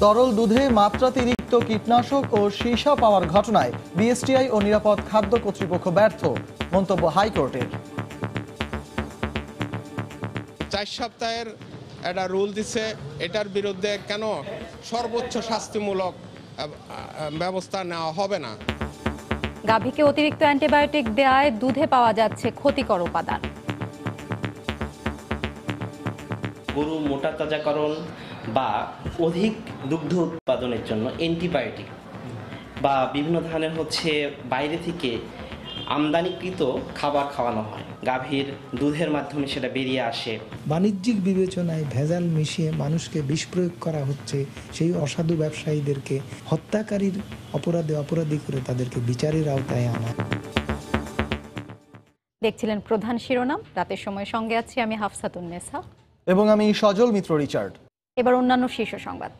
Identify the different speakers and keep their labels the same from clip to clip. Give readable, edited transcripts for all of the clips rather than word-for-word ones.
Speaker 1: তরল দুধে মাত্রাতিরিক্ত কীটনাশক ও সীসা পাওয়ার ঘটনায় বিএসটিআই ও নিরাপদ খাদ্য কর্তৃপক্ষ ব্যর্থ, মন্তব্য হাইকোর্টের।
Speaker 2: 4 সপ্তাহের একটা রুল দিছে, এটার বিরুদ্ধে কেন সর্বোচ্চ শাস্তিমূলক ব্যবস্থা নেওয়া হবে না?
Speaker 3: গাভীকে অতিরিক্ত অ্যান্টিবায়োটিক দেওয়ায় দুধে পাওয়া যাচ্ছে ক্ষতিকর উপাদান।
Speaker 4: গরু মোটা তাজাকরণ বা অধিক দুগ্ধ উৎপাদনের জন্য অ্যান্টিবায়োটিক বা বিভিন্ন ধরনের বাইরে থেকে আমদানিকৃত খাবার খাওয়ানো হয়, গাভীর দুধের মাধ্যমে সেটা বেরিয়ে আসে।
Speaker 5: বাণিজ্যিক বিবেচনায় ভেজাল মিশিয়ে মানুষকে বিষ প্রয়োগ করা হচ্ছে। সেই অসাধু ব্যবসায়ীদেরকে হত্যাকারীর অপরাধী করে তাদেরকে বিচারের আওতায় আনা।
Speaker 3: দেখছিলেন প্রধান শিরোনাম। রাতের সময় সঙ্গে আছি আমি হাফসাতুন্নেসা
Speaker 1: এবং আমি সজল মিত্র রিচার্ড।
Speaker 3: এবার অন্যান্য শীর্ষ সংবাদ।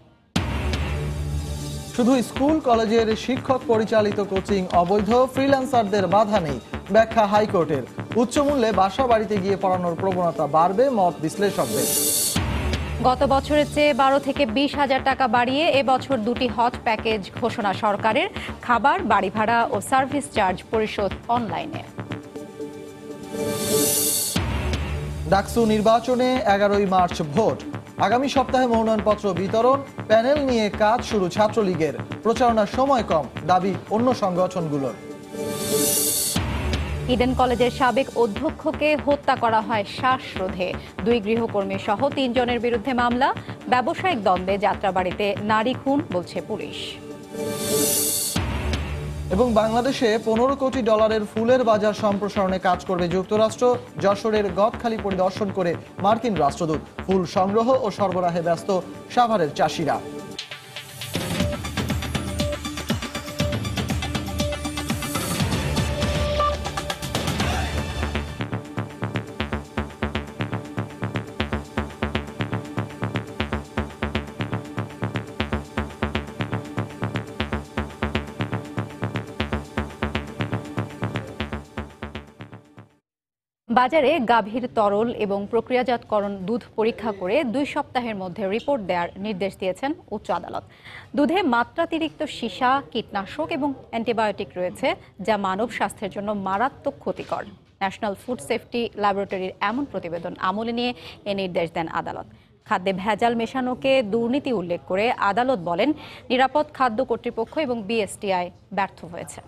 Speaker 1: শুধু স্কুল কলেজের শিক্ষক পরিচালিত কোচিং অবৈধ, ফ্রিল্যান্সারদের বাধা নেই, ব্যাখ্যা হাইকোর্টের। উচ্চ মূল্যে বাসা বাড়িতে গিয়ে পড়ানোর প্রবণতা বাড়বে, মত বিশ্লেষকদের।
Speaker 3: গত বছরের চেয়ে 12 থেকে 20 হাজার টাকা বাড়িয়ে এবছর 2টি হজ প্যাকেজ ঘোষণা সরকারের। খাবার, বাড়ি ভাড়া ও সার্ভিস চার্জ পরিশোধ অনলাইনে।
Speaker 1: ডাকসু নির্বাচনে 11ই মার্চ ভোট। আগামী সপ্তাহে মনোনয়নপত্র বিতরণ, প্যানেল নিয়ে কাজ শুরু ছাত্রলীগের। প্রচারণার সময় কম, দাবি অন্য সংগঠনগুলোর।
Speaker 3: ইডেন কলেজের সাবেক অধ্যক্ষকে হত্যা করা হয় শ্বাসরোধে। 2 গৃহকর্মী সহ 3 জনের বিরুদ্ধে মামলা। ব্যবসায়িক দ্বন্দ্বে যাত্রাবাড়িতে নারী খুন, বলছে পুলিশ।
Speaker 1: এবং বাংলাদেশে $15 কোটি ফুলের বাজার সম্প্রসারণে কাজ করবে যুক্তরাষ্ট্র। যশোরের গদখালি পরিদর্শন করে মার্কিন রাষ্ট্রদূত। ফুল সংগ্রহ ও সরবরাহে ব্যস্ত সাভারের চাষিরা।
Speaker 3: বাজারে গাভীর তরল এবং প্রক্রিয়াজাতকরণ দুধ পরীক্ষা করে 2 সপ্তাহের মধ্যে রিপোর্ট দেওয়ার নির্দেশ দিয়েছেন উচ্চ আদালত। দুধে মাত্রাতিরিক্ত সীসা, কীটনাশক এবং অ্যান্টিবায়োটিক রয়েছে, যা মানব স্বাস্থ্যের জন্য মারাত্মক ক্ষতিকর। ন্যাশনাল ফুড সেফটি ল্যাবরেটরির এমন প্রতিবেদন আমলে নিয়ে এ নির্দেশ দেন আদালত। খাদ্যে ভেজাল মেশানোকে দুর্নীতি উল্লেখ করে আদালত বলেন, নিরাপদ খাদ্য কর্তৃপক্ষ এবং বিএসটিআই ব্যর্থ হয়েছে।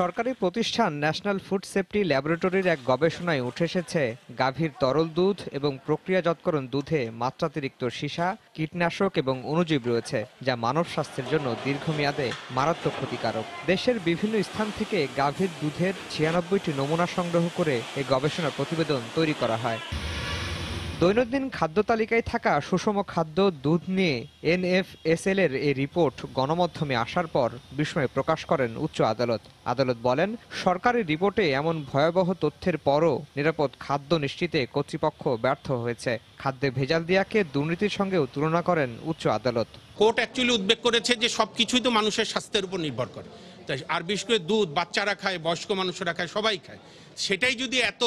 Speaker 6: সরকারি প্রতিষ্ঠান ন্যাশনাল ফুড সেফটি ল্যাবরেটরির এক গবেষণায় উঠে এসেছে, গাভীর তরল দুধ এবং প্রক্রিয়াজাতকরণ দুধে মাত্রাতিরিক্ত সীসা, কীটনাশক এবং অণুজীব রয়েছে, যা মানব স্বাস্থ্যের জন্য দীর্ঘমেয়াদে মারাত্মক ক্ষতিকারক। দেশের বিভিন্ন স্থান থেকে গাভীর দুধের 96টি নমুনা সংগ্রহ করে এই গবেষণা প্রতিবেদন তৈরি করা হয়। দৈনন্দিন খাদ্য তালিকায় থাকা সুষম খাদ্য দুধ নিয়ে NFSL এর এই রিপোর্ট গণমাধ্যমে আসার পর বিস্ময় প্রকাশ করেন উচ্চ আদালত। আদালত বলেন, সরকারি রিপোর্টে এমন ভয়াবহ তথ্যের পরও নিরাপদ খাদ্য নিশ্চিতে কর্তৃপক্ষ ব্যর্থ হয়েছে। খাদ্যে ভেজাল দিয়াকে দুর্নীতির সঙ্গেও তুলনা করেন উচ্চ আদালত।
Speaker 2: কোর্ট অ্যাকচুয়ালি উদ্বেগ করেছে যে সবকিছুই তো মানুষের স্বাস্থ্যের উপর নির্ভর করে, তাই আর বিশেষ করে দুধ বাচ্চারা খায়, বয়স্ক মানুষরা খায়, সবাই খায়। সেটাই যদি এত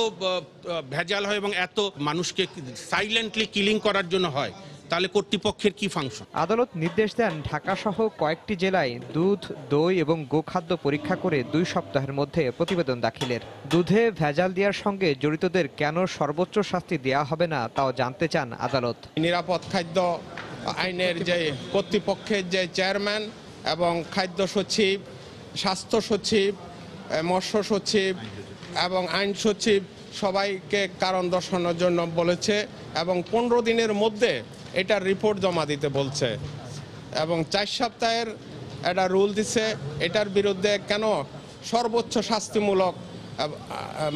Speaker 2: ভেজাল হয় এবং এত মানুষকে সাইলেন্টলি কিলিং করার জন্য হয়, তাহলে কর্তৃপক্ষের কি ফাংশন?
Speaker 6: আদালত নির্দেশ দেন, ঢাকা সহ কয়েকটি জেলায় দুধ, দই এবং গোখাদ্য পরীক্ষা করে 2 সপ্তাহের মধ্যে প্রতিবেদন দাখিলের। দুধে ভেজাল দেওয়ার সঙ্গে জড়িতদের কেন সর্বোচ্চ শাস্তি দেওয়া হবে না, তাও জানতে চান আদালত।
Speaker 2: নিরাপদ খাদ্য আইনের যে কর্তৃপক্ষের যে চেয়ারম্যান এবং খাদ্য সচিব, স্বাস্থ্য সচিব, মৎস্য সচিব এবং আইন সচিব সবাইকে কারণ দর্শানোর জন্য বলেছে এবং 15 দিনের মধ্যে এটার রিপোর্ট জমা দিতে বলছে এবং 4 সপ্তাহের একটা রুল দিছে, এটার বিরুদ্ধে কেন সর্বোচ্চ শাস্তিমূলক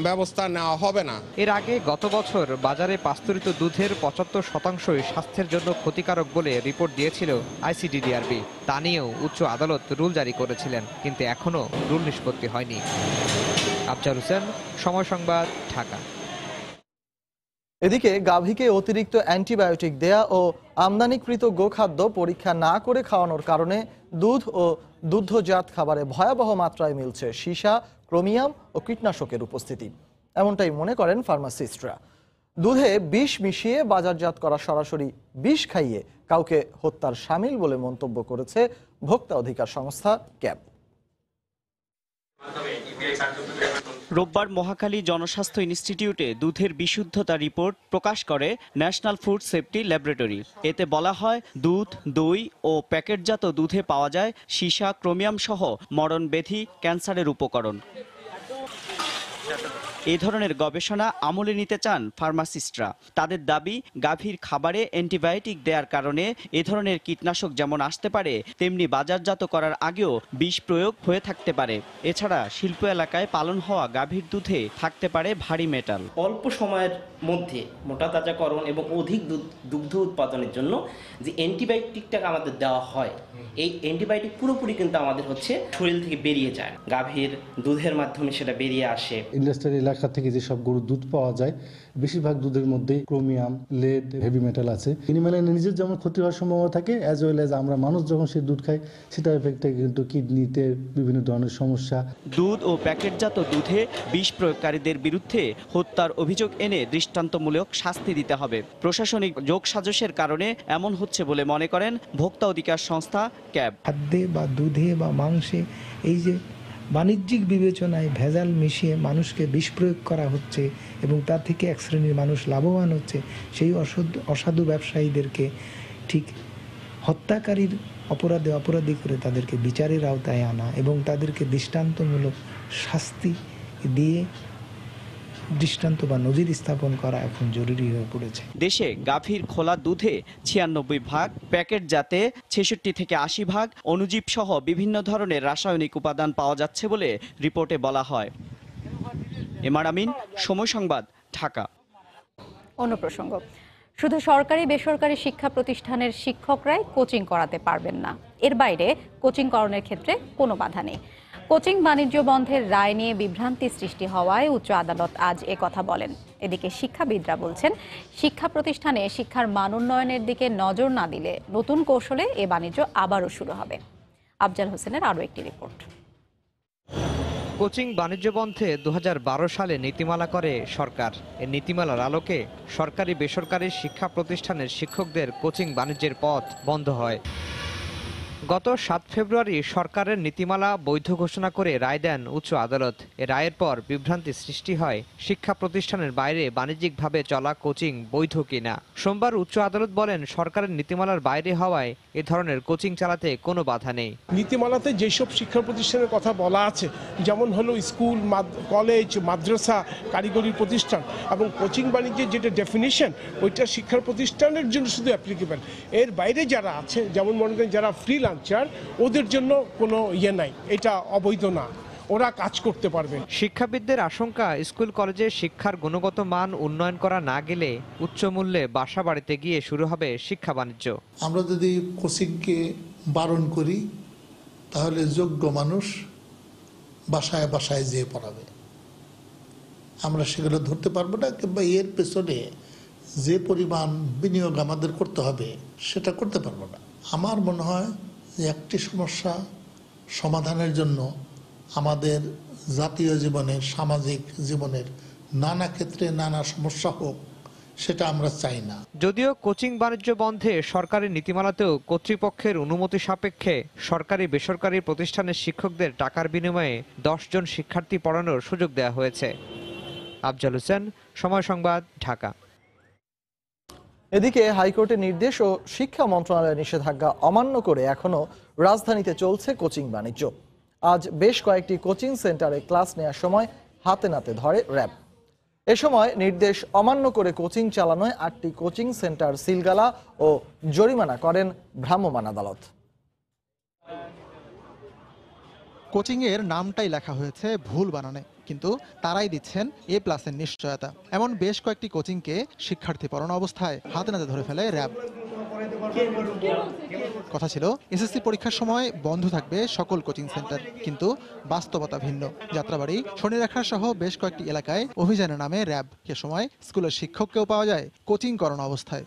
Speaker 2: ব্যবস্থা নেওয়া হবে না।
Speaker 6: এর আগে গত বছর বাজারে পাস্তুরিত দুধের 75% স্বাস্থ্যের জন্য ক্ষতিকারক বলে রিপোর্ট দিয়েছিল ICDDRB। তা নিয়েও উচ্চ আদালত রুল জারি করেছিলেন, কিন্তু এখনো রুল নিষ্পত্তি হয়নি। আফজাল হোসেন, সময় সংবাদ, ঢাকা।
Speaker 1: এদিকে গাভীকে অতিরিক্ত অ্যান্টিবায়োটিক দেয়া ও আমদানিকৃত গোখাদ্য পরীক্ষা না করে খাওয়ানোর কারণে দুধ ও দুগ্ধজাত খাবারে ভয়াবহ মাত্রায় মিলছে সীসা, ক্রোমিয়াম ও কীটনাশকের উপস্থিতি। এমনটাই মনে করেন ফার্মাসিস্টরা। দুধে বিষ মিশিয়ে বাজারজাত করা, সরাসরি বিষ খাইয়ে কাউকে হত্যার শামিল বলে মন্তব্য করেছে ভোক্তা অধিকার সংস্থা ক্যাব।
Speaker 7: রোববার মহাখালী জনস্বাস্থ্য ইনস্টিটিউটে দুধের বিশুদ্ধতা রিপোর্ট প্রকাশ করে ন্যাশনাল ফুড সেফটি ল্যাবরেটরি। এতে বলা হয়, দুধ, দই ও প্যাকেটজাত দুধে পাওয়া যায় সীসা, ক্রোমিয়াম সহ মরণব্যাধি, ক্যান্সারের উপকরণ। এই ধরনের গবেষণা আমলে নিতে চান ফার্মাসিস্টরা। তাদের দাবি, গাভীর খাবারে অ্যান্টিবায়োটিক দেওয়ার কারণে এ ধরনের কীটনাশক যেমন আসতে পারে, তেমনি বাজারজাত করার আগেও বিষ প্রয়োগ হয়ে থাকতে পারে। এছাড়া শিল্প এলাকায় পালন হওয়া গাভীর দুধে থাকতে পারে ভারী মেটাল।
Speaker 4: অল্প সময়ের মধ্যে মোটা তাজাকরণ এবং অধিক দুগ্ধ উৎপাদনের জন্য যে অ্যান্টিবায়োটিকটা আমাদের দেওয়া হয়, এই অ্যান্টিবায়োটিক পুরোপুরি কিন্তু আমাদের শরীর থেকে বেরিয়ে যায়, গাভীর দুধের মাধ্যমে সেটা বেরিয়ে আসে।
Speaker 8: ইন্ডাস্ট্রিয়াল এলাকা থেকে যেসব গরুর দুধ পাওয়া যায়, বেশিরভাগ দুধের মধ্যে ক্রোমিয়াম, লেড, হেভি মেটাল আছে। এনিম্যালের নিজের যেমন ক্ষতি হওয়ার সম্ভাবনা থাকে, অ্যাজ ওয়েল অ্যাজ আমরা মানুষ যখন সেই দুধ খাই, সেটার এফেক্টে কিন্তু কিডনিতে বিভিন্ন ধরনের সমস্যা।
Speaker 7: দুধ ও প্যাকেটজাত দুধে বিষ প্রয়োগকারীদের বিরুদ্ধে হত্যার অভিযোগ এনে দৃষ্টান্তমূলক শাস্তি দিতে হবে। প্রশাসনিক যোগসাজশের কারণে এমন হচ্ছে বলে মনে করেন ভোক্তা অধিকার সংস্থা ক্যাব।
Speaker 5: খাদ্যে বা দুধে বা মাংসে এই যে বাণিজ্যিক বিবেচনায় ভেজাল মিশিয়ে মানুষকে বিষ প্রয়োগ করা হচ্ছে এবং তা থেকে এক শ্রেণীর মানুষ লাভবান হচ্ছে, সেই অসাধু ব্যবসায়ীদেরকে ঠিক হত্যাকারীর অপরাধী করে তাদেরকে বিচারের আওতায় আনা এবং তাদেরকে দৃষ্টান্তমূলক শাস্তি দিয়ে দৃষ্টান্ত বা নজির স্থাপন করা এখন জরুরি হয়ে পড়েছে।
Speaker 7: দেশে গাভীর খোলা দুধে 96%, প্যাকেটজাতে 66 থেকে 80%, অণুজীব সহ বিভিন্ন ধরনের রাসায়নিক উপাদান পাওয়া যাচ্ছে বলে রিপোর্টে বলা হয়। এমআর আমিন, সময় সংবাদ, ঢাকা।
Speaker 3: অন্য প্রসঙ্গ, শুধু সরকারি বেসরকারি শিক্ষা প্রতিষ্ঠানের শিক্ষকরাই কোচিং করাতে পারবেন না। এর বাইরে কোচিং করানোর ক্ষেত্রে কোনো বাধা নেই। কোচিং বাণিজ্য বন্ধের রায় নিয়ে বিভ্রান্তি সৃষ্টি হওয়ায় উচ্চ আদালত আজ একথা বলেন। এদিকে শিক্ষাবিদরা বলছেন, শিক্ষা প্রতিষ্ঠানে শিক্ষার মান উন্নয়নের দিকে নজর না দিলে নতুন কৌশলে এ বাণিজ্য আবারও শুরু হবে। আফজাল হোসেনের আরও একটি রিপোর্ট।
Speaker 6: কোচিং বাণিজ্য বন্ধে 2012 সালে নীতিমালা করে সরকার। এই নীতিমালার আলোকে সরকারি বেসরকারি শিক্ষা প্রতিষ্ঠানের শিক্ষকদের কোচিং বাণিজ্যের পথ বন্ধ হয়। গত 7 ফেব্রুয়ারি সরকারের নীতিমালা বৈধ ঘোষণা করে রায় দেন উচ্চ আদালত। এ রায়ের পর বিভ্রান্তি সৃষ্টি হয় শিক্ষা প্রতিষ্ঠানের বাইরে বাণিজ্যিকভাবে চলা কোচিং বৈধ কিনা। সোমবার উচ্চ আদালত বলেন, সরকারের নীতিমালার বাইরে হওয়ায় এ ধরনের কোচিং চালাতে কোনো বাধা নেই।
Speaker 9: নীতিমালাতে যেসব শিক্ষা প্রতিষ্ঠানের কথা বলা আছে, যেমন হলো স্কুল, কলেজ, মাদ্রাসা, কারিগরি প্রতিষ্ঠান এবং কোচিং বাণিজ্যের যেটা ডেফিনিশন, ওইটা শিক্ষা প্রতিষ্ঠানের জন্য শুধু অ্যাপ্লিকেবল। এর বাইরে যারা আছে, যেমন মনে করেন যারা ফ্রিল্যান্সার, ওদের জন্য কোনো নাই, এটা অবৈধ না, ওরা কাজ করতে পারবে।
Speaker 6: শিক্ষাবিদদের আশঙ্কা, স্কুল কলেজে শিক্ষার গুণগত মান উন্নয়ন করা না গেলে উচ্চ মূল্যে বাসা বাড়িতে গিয়ে শুরু হবে শিক্ষা বাণিজ্য।
Speaker 10: আমরা যদি কোচিংকে বারণ করি, তাহলে যোগ্য মানুষ বাসায় বাসায় যেয়ে পড়াবে। আমরা সেগুলো ধরতে পারবো না, কিংবা এর পেছনে যে পরিমাণ বিনিয়োগ আমাদের করতে হবে সেটা করতে পারবো না। আমার মনে হয় যে একটি সমস্যা সমাধানের জন্য আমাদের জাতীয় জীবনের, সামাজিক জীবনের নানা ক্ষেত্রে নানা সমস্যা হোক, সেটা আমরা চাই না।
Speaker 6: যদিও কোচিং বাণিজ্য বন্ধে সরকারি নীতিমালাতেও কর্তৃপক্ষের অনুমতি সাপেক্ষে সরকারি বেসরকারি প্রতিষ্ঠানের শিক্ষকদের টাকার বিনিময়ে 10 জন শিক্ষার্থী পড়ানোর সুযোগ দেওয়া হয়েছে। আফজাল হোসেন, সময় সংবাদ, ঢাকা।
Speaker 1: এদিকে হাইকোর্টের নির্দেশ ও শিক্ষা মন্ত্রণালয়ের নিষেধাজ্ঞা অমান্য করে এখনো রাজধানীতে চলছে কোচিং বাণিজ্য। আজ বেশ কয়েকটি কোচিং সেন্টারে ক্লাস নেওয়ার সময় হাতে নাতে ধরে র্যাব। এ সময় নির্দেশ অমান্য করে কোচিং চালানোয় 8টি কোচিং সেন্টার সিলগালা ও জরিমানা করেন ভ্রাম্যমাণ আদালত।
Speaker 11: কোচিংয়ের নামটাই লেখা হয়েছে ভুল বানানে, কিন্তু তারাই দিচ্ছেন A+-এর নিশ্চয়তা। এমন বেশ কয়েকটি কোচিংকে শিক্ষার্থী পড়ানো অবস্থায় হাতে নাতে ধরে ফেলে র্যাব। কথা ছিল এসএসসি পরীক্ষার সময় বন্ধ থাকবে সকল কোচিং সেন্টার, কিন্তু বাস্তবতা ভিন্ন। যাত্রাবাড়ি, শনিরেখা সহ বেশ কয়েকটি এলাকায় অভিযানের নামে র্যাব। এ সময় স্কুলের শিক্ষককেও পাওয়া যায় কোচিং করানো অবস্থায়।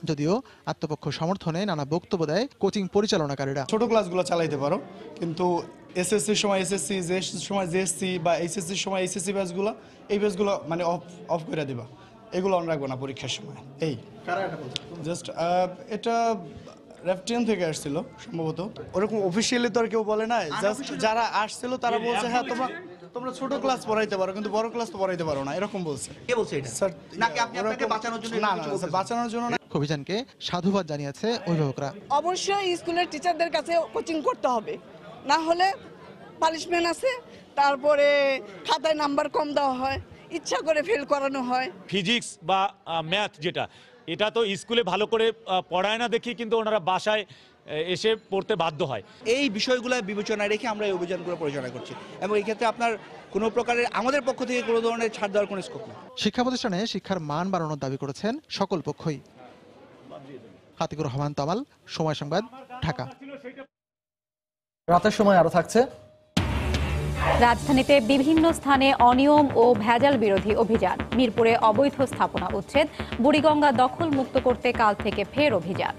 Speaker 11: যদিও আত্মপক্ষ সমর্থনে নানা বক্তব্য দেয় কোচিং পরিচালনাকারীরা।
Speaker 12: ছোট ক্লাসগুলো চালাইতে পারো, কিন্তু এসএসসির সময় এসএসসি, জেএসসির সময় জেএসসি বা এইচএসসির সময় এইচএসসি ব্যাচগুলো, এই ব্যাচগুলো মানে অফ করে দেবা, এগুলো অন রাখবো না পরীক্ষার সময়। এই জাস্ট এটা রেফটেন থেকে আসছিল সম্ভবত, ওরকম অফিসিয়ালি তো আর কেউ বলে না, জাস্ট যারা আসছিল তারা বলছে হ্যাঁ তোমরা ছোট ক্লাস পড়াইতে পারো কিন্তু বড় ক্লাস তো পড়াইতে পারো না, এরকম বলছে।
Speaker 13: কে বলছে এটা?
Speaker 12: স্যার
Speaker 13: নাকি আপনি আপনাকে বাঁচানোর জন্য
Speaker 12: না
Speaker 13: কিছু
Speaker 12: না
Speaker 13: বলছেন?
Speaker 12: বাঁচানোর জন্য না।
Speaker 11: অভিযানকে সাধুবাদ জানিয়েছে অভিভাবকরা।
Speaker 14: অবশ্যই স্কুলের টিচারদের কাছে কোচিং করতে হবে, না হলে পানিশমেন্ট আছে, তারপরে খাতায় নাম্বার কম দেওয়া হয়, ইচ্ছা করে ফেল করানো হয়।
Speaker 15: ফিজিক্স বা ম্যাথ যেটা, এটা তো স্কুলে ভালো করে পড়ায় না দেখি কিন্তু ওনারা বাসায় এসে পড়তে বাধ্য হয়।
Speaker 13: এই বিষয়গুলো বিবেচনায় রেখে আমরা এই অভিযানগুলো পরিচালনা করছি এবং এই ক্ষেত্রে আপনার কোনো প্রকারের আমাদের পক্ষ থেকে কোনো ধরনের ছাড় দেওয়ার কোনো স্কোপ নেই।
Speaker 11: শিক্ষা প্রতিষ্ঠানে শিক্ষার মান বাড়ানোর দাবি করেছেন সকল পক্ষই। আতিকুর রহমান তামাল, সময় সংবাদ, ঢাকা।
Speaker 1: রাতের সময় আরো থাকছে।
Speaker 3: রাজধানীতে বিভিন্ন স্থানে অনিয়ম ও ভেজাল বিরোধী অভিযান। মিরপুরে অবৈধ স্থাপনা উচ্ছেদ, বুড়িগঙ্গা দখল মুক্ত করতে কাল থেকে ফের অভিযান।